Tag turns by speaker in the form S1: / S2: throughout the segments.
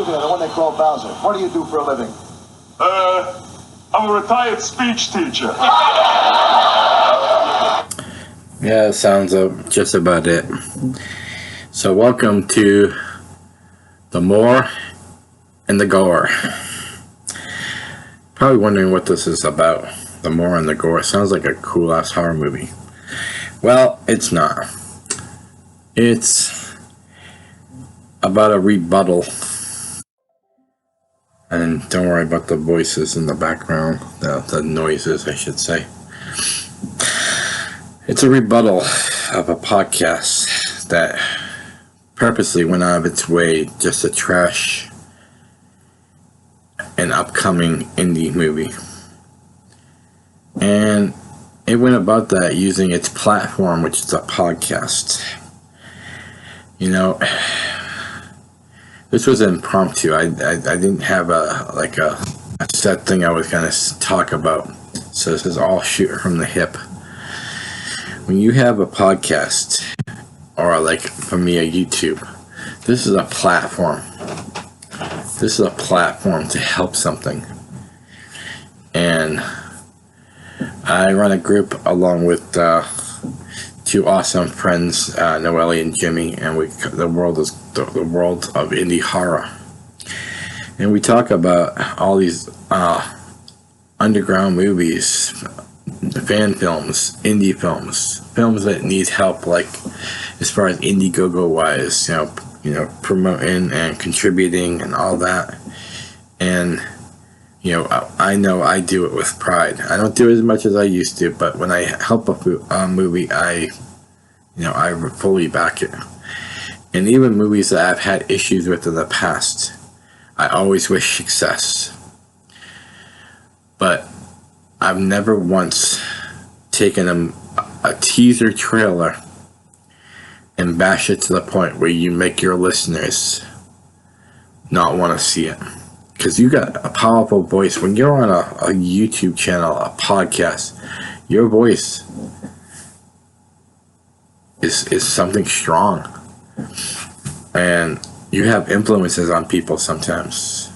S1: you there, the one they call Bowser. What do you do for a living?
S2: I'm a retired speech teacher.
S3: Yeah, that sounds just about it. So welcome to the More and the Gore. Probably wondering what this is about. The More and the Gore. Sounds like a cool ass horror movie. Well, it's not. It's about a rebuttal. And don't worry about the voices in the background. The noises, I should say. It's a rebuttal of a podcast that purposely went out of its way just to trash an upcoming indie movie. And it went about that using its platform, which is a podcast. You know, this was impromptu. I didn't have a set thing I was going to talk about. So this is all shoot from the hip. When you have a podcast, or like for me a YouTube, this is a platform. This is a platform to help something. And I run a group along with two awesome friends, Noelle and Jimmy, and the world is the world of indie horror. And we talk about all these underground movies, fan films, indie films, films that need help, like as far as Indiegogo wise, you know, promoting and contributing and all that. And I know I do it with pride. I don't do it as much as I used to, but when I help a movie, I fully back it. And even movies that I've had issues with in the past, I always wish success. But I've never once taken a teaser trailer and bash it to the point where you make your listeners not want to see it. Because you got a powerful voice. When you're on a YouTube channel, a podcast, your voice is something strong. And you have influences on people sometimes.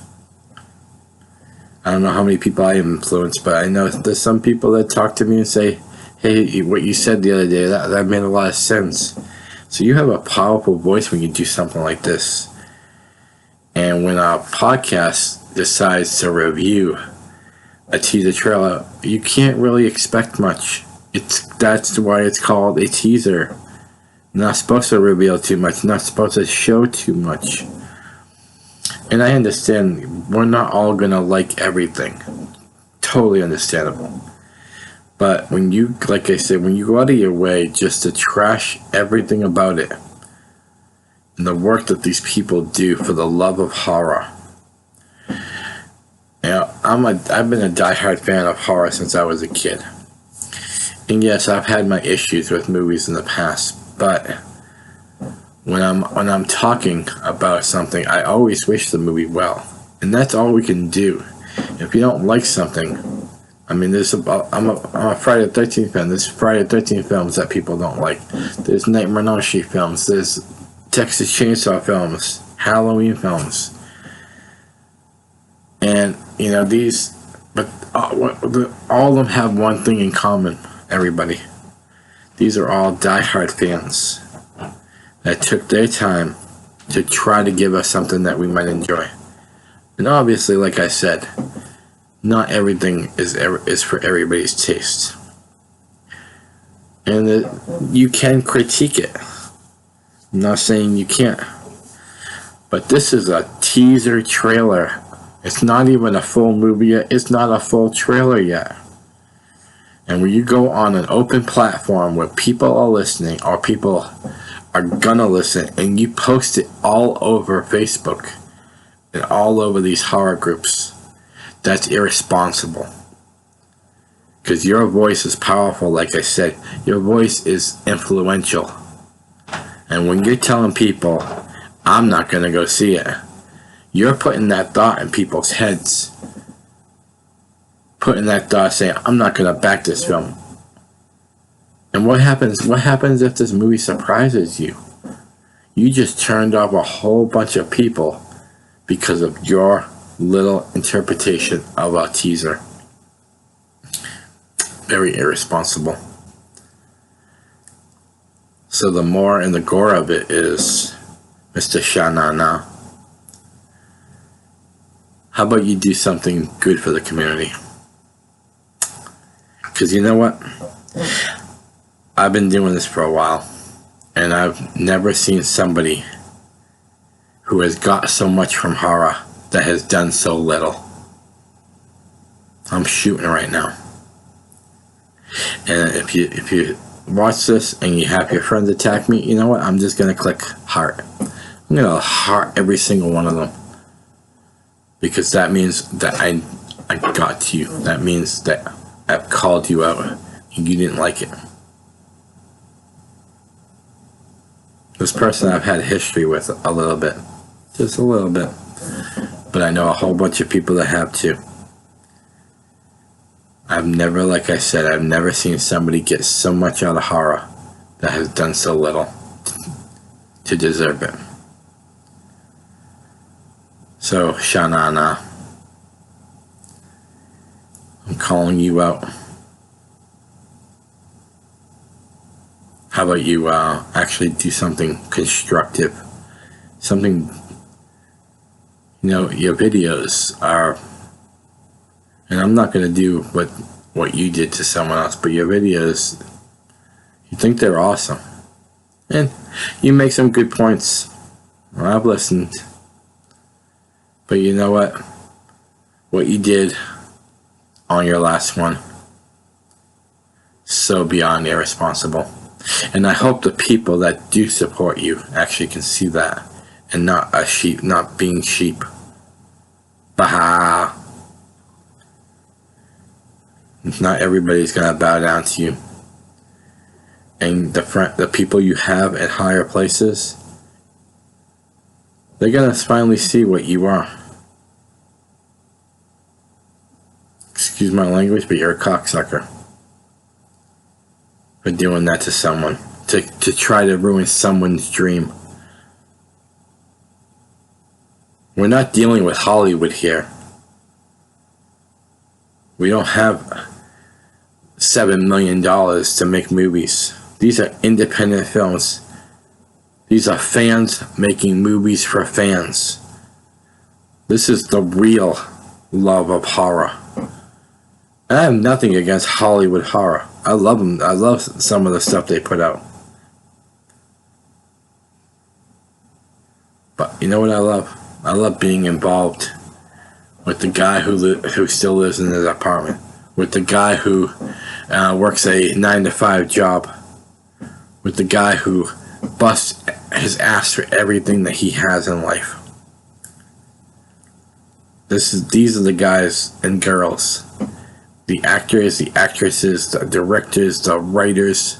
S3: I don't know how many people I influence, but I know there's some people that talk to me and say, hey, what you said the other day, that made a lot of sense. So you have a powerful voice when you do something like this. And when a podcast decides to review a teaser trailer, you can't really expect much. That's why it's called a teaser. Not supposed to reveal too much, not supposed to show too much. And I understand we're not all gonna like everything. Totally understandable. But when you, like I said, when you go out of your way just to trash everything about it, and the work that these people do for the love of horror. I've been a diehard fan of horror since I was a kid. And yes, I've had my issues with movies in the past, but when I'm talking about something, I always wish the movie well. And that's all we can do. If you don't like something, I mean, I'm a Friday the 13th fan. There's Friday the 13th films that people don't like. There's Nightmare on Elm Street films. There's Texas Chainsaw films, Halloween films, and but all of them have one thing in common. Everybody, these are all diehard fans that took their time to try to give us something that we might enjoy. And obviously, like I said, not everything is for everybody's taste, and you can critique it. I'm not saying you can't, but this is a teaser trailer. It's not even a full movie yet. It's not a full trailer yet. And when you go on an open platform where people are listening, or people are gonna listen, and you post it all over Facebook and all over these horror groups, that's irresponsible. Because your voice is powerful, like I said. Your voice is influential. And when you're telling people, I'm not going to go see it, you're putting that thought in people's heads. Putting that thought saying, I'm not going to back this film. And what happens if this movie surprises you? You just turned off a whole bunch of people because of your little interpretation of a teaser. Very irresponsible. So the more and the gore of it is, Mr. Sha-na-na, how about you do something good for the community? Because you know what? I've been doing this for a while, and I've never seen somebody who has got so much from horror that has done so little. I'm shooting right now. And if you watch this and you have your friends attack me, you know what? I'm just going to click heart. I'm going to heart every single one of them. Because that means that I got to you. That means that I've called you out and you didn't like it. This person I've had history with a little bit. Just a little bit. But I know a whole bunch of people that have too. I've never, like I said, I've never seen somebody get so much out of horror that has done so little to deserve it. So, Sha-na-na, I'm calling you out. How about you actually do something constructive? Something, you know, your videos are, and I'm not going to do what you did to someone else, but your videos, you think they're awesome. And you make some good points. Well, I've listened. But you know what? What you did on your last one, so beyond irresponsible. And I hope the people that do support you actually can see that and not a sheep, not being sheep. Baha. Not everybody's gonna bow down to you. And the people you have at higher places, they're gonna finally see what you are. Excuse my language, but you're a cocksucker for doing that to someone, to try to ruin someone's dream. We're not dealing with Hollywood here. We don't have $7 million to make movies. These are independent films. These are fans making movies for fans. This is the real love of horror. And I have nothing against Hollywood horror. I love them. I love some of the stuff they put out. But you know what I love? I love being involved with the guy who still lives in his apartment, with the guy who works a 9-to-5 job, with the guy who busts his ass for everything that he has in life. These are the guys and girls, the actors, the actresses, the directors, the writers,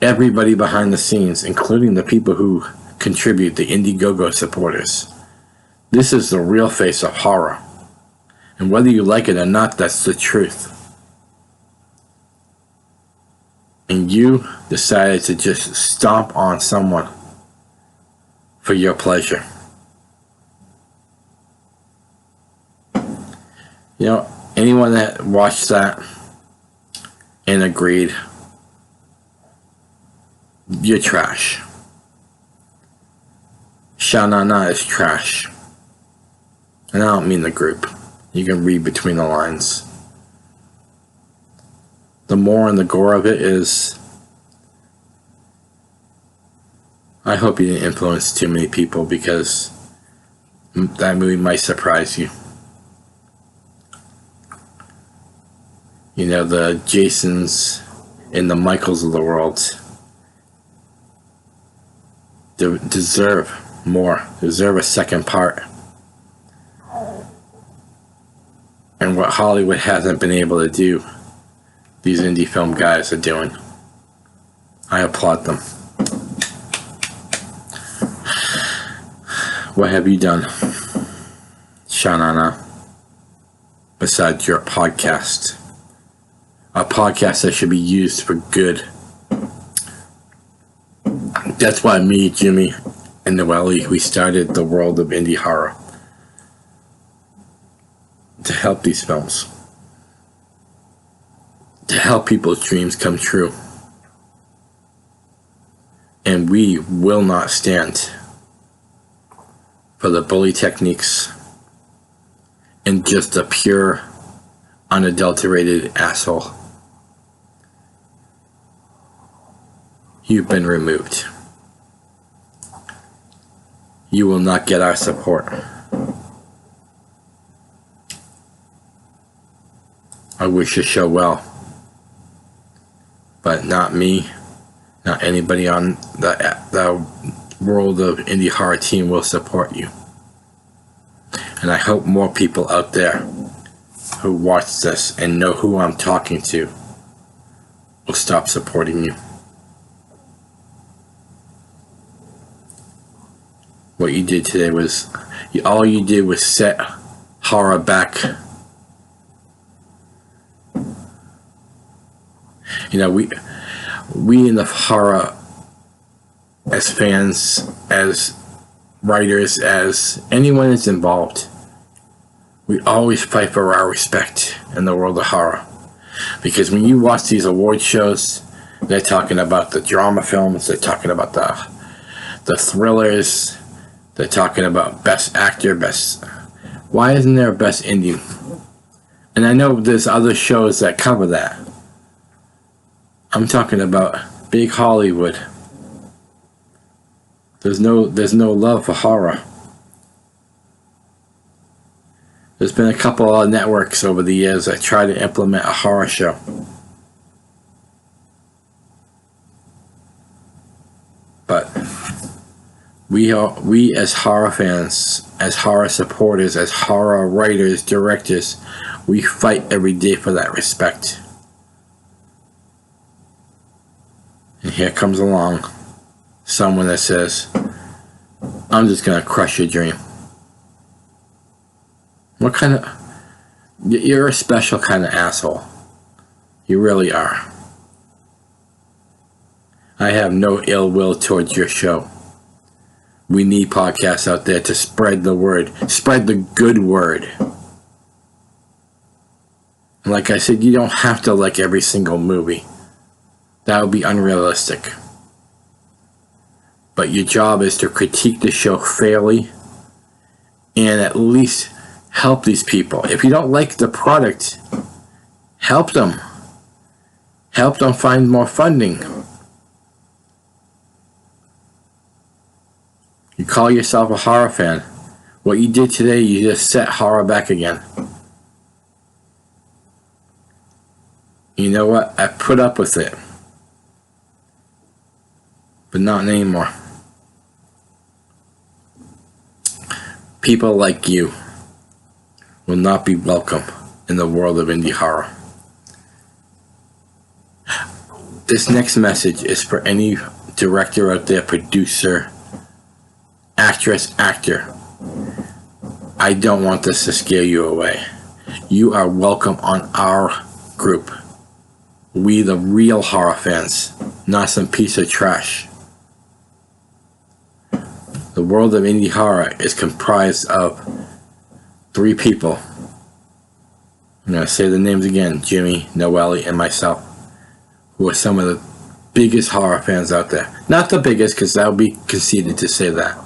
S3: everybody behind the scenes, including the people who contribute, the Indiegogo supporters. This is the real face of horror. And whether you like it or not, that's the truth. And you decided to just stomp on someone for your pleasure. You know, anyone that watched that and agreed, you're trash. Sha-na-na is trash. And I don't mean the group. You can read between the lines. The more and the gore of it is, I hope you didn't influence too many people, because that movie might surprise you. You know, the Jasons and the Michaels of the world deserve more, deserve a second part. And what Hollywood hasn't been able to do, these indie film guys are doing. I applaud them. What have you done, Sha-na-na, besides your podcast? A podcast that should be used for good. That's why me, Jimmy, and Noelle, we started the world of indie horror. to help these films, to help people's dreams come true. And we will not stand for the bully techniques and just a pure, unadulterated asshole. You've been removed. You will not get our support. I wish the show well, but not me, not anybody on the World of Indie Horror team will support you. And I hope more people out there who watch this and know who I'm talking to will stop supporting you. What you did today was, all you did was set horror back. You know, we in the horror, as fans, as writers, as anyone that's involved, we always fight for our respect in the world of horror. Because when you watch these award shows, they're talking about the drama films, they're talking about the thrillers, they're talking about best actor, best... Why isn't there a best indie? And I know there's other shows that cover that. I'm talking about big Hollywood. There's no love for horror. There's been a couple of networks over the years that try to implement a horror show. But we as horror fans, as horror supporters, as horror writers, directors, we fight every day for that respect. And here comes along someone that says, I'm just gonna crush your dream. What kind of... You're a special kind of asshole. You really are. I have no ill will towards your show. We need podcasts out there to spread the word. Spread the good word. And like I said, you don't have to like every single movie. That would be unrealistic. But your job is to critique the show fairly and at least help these people. If you don't like the product, help them. Help them find more funding. You call yourself a horror fan. What you did today, you just set horror back again. You know what? I put up with it. But not anymore. People like you will not be welcome in the world of indie horror. This next message is for any director out there, producer, actress, actor. I don't want this to scare you away. You are welcome on our group. We the real horror fans, not some piece of trash. The world of indie horror is comprised of 3 people. I'm going to say the names again. Jimmy, Noelle, and myself. Who are some of the biggest horror fans out there. Not the biggest, because that would be conceited to say that.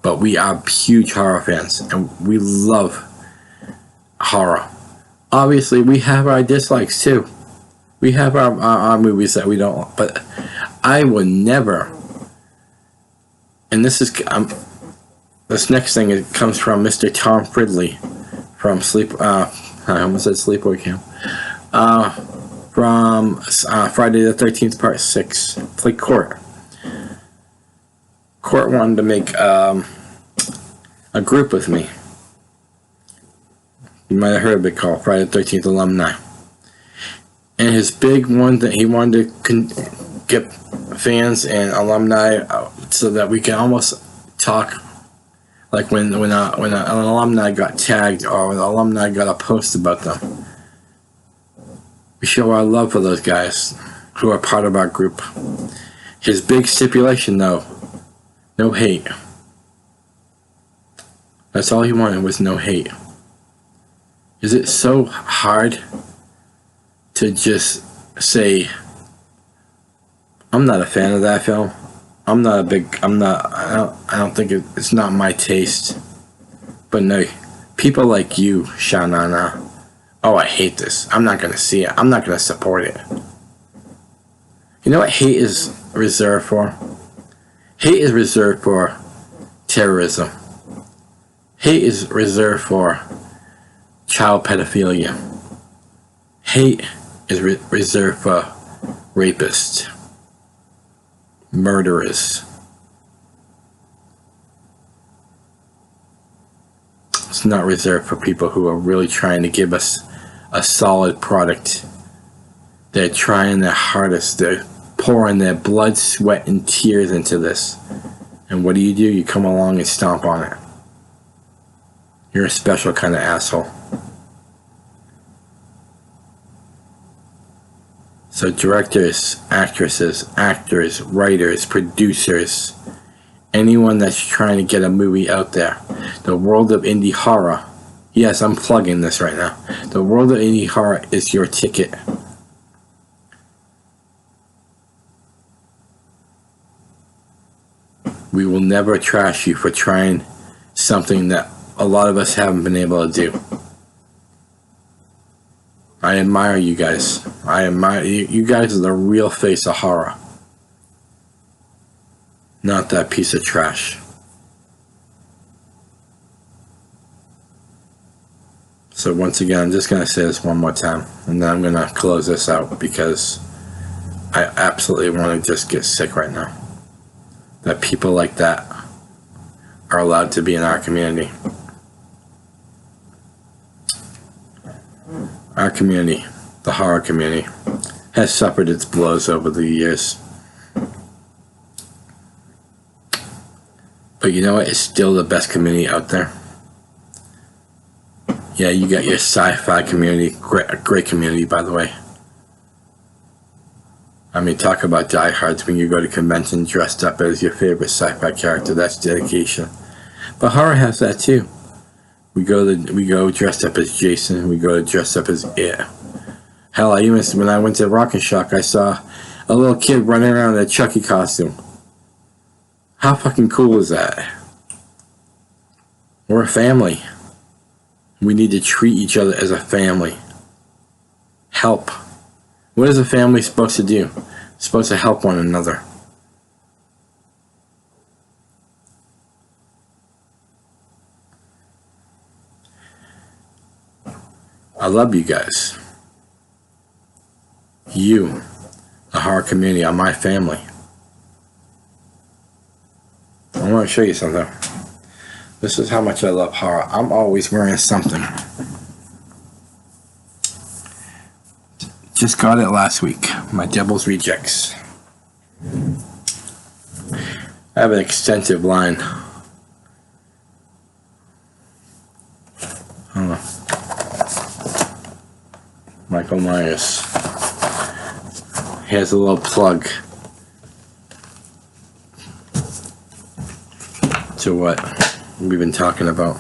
S3: But we are huge horror fans. And we love horror. Obviously, we have our dislikes too. We have our movies that we don't... But I would never... And this is this next thing. It comes from Mr. Tom Fridley from I almost said Sleepaway Camp. From Friday the 13th, Part 6. Like Court. Court wanted to make a group with me. You might have heard of it called Friday the 13th Alumni. And his big one that he wanted to get fans and alumni so that we can almost talk like when an alumni got tagged or when an alumni got a post about them. We show our love for those guys who are part of our group. His big stipulation though, no hate. That's all he wanted was no hate. Is it so hard to just say, I'm not a fan of that film? I don't think it's not my taste. But no, people like you, Shanana, oh, I hate this. I'm not going to see it. I'm not going to support it. You know what hate is reserved for? Hate is reserved for terrorism. Hate is reserved for child pedophilia. Hate is reserved for rapists, murderers. It's not reserved for people who are really trying to give us a solid product. They're trying their hardest. They're pouring their blood, sweat, and tears into this. And what do? You come along and stomp on it. You're a special kind of asshole. So directors, actresses, actors, writers, producers, anyone that's trying to get a movie out there, the world of indie horror, yes, I'm plugging this right now, the world of indie horror is your ticket. We will never trash you for trying something that a lot of us haven't been able to do. I admire you guys. I admire you. You guys are the real face of horror. Not that piece of trash. So once again, I'm just going to say this one more time. And then I'm going to close this out because I absolutely want to just get sick right now. That people like that are allowed to be in our community. Our community, the horror community, has suffered its blows over the years. But you know what? It's still the best community out there. Yeah, you got your sci-fi community, great community, by the way. I mean, talk about diehards when you go to convention dressed up as your favorite sci-fi character. That's dedication. But horror has that too. We go dressed up as Jason. We go dressed up as It. Hell, when I went to Rock and Shock, I saw a little kid running around in a Chucky costume. How fucking cool is that? We're a family. We need to treat each other as a family. Help. What is a family supposed to do? It's supposed to help one another. I love you guys. You, the horror community, are my family. I want to show you something. This is how much I love horror. I'm always wearing something. Just got it last week. My Devil's Rejects. I have an extensive line. Michael Myers. Here's a little plug to what we've been talking about.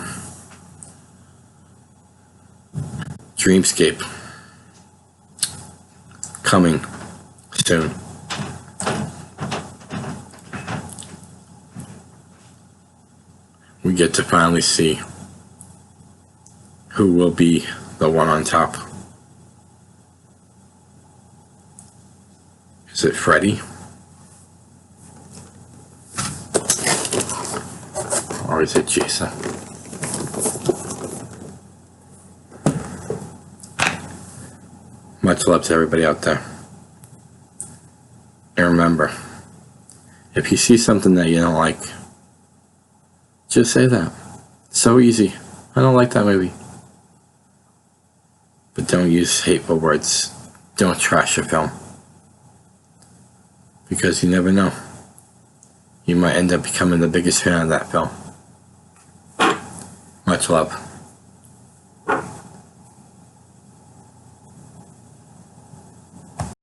S3: Dreamscape. Coming soon. We get to finally see who will be the one on top. Is it Freddy? Or is it Jason? Much love to everybody out there. And remember, if you see something that you don't like, just say that. So easy. I don't like that movie. But don't use hateful words. Don't trash a film. Because you never know. You might end up becoming the biggest fan of that film. Much love.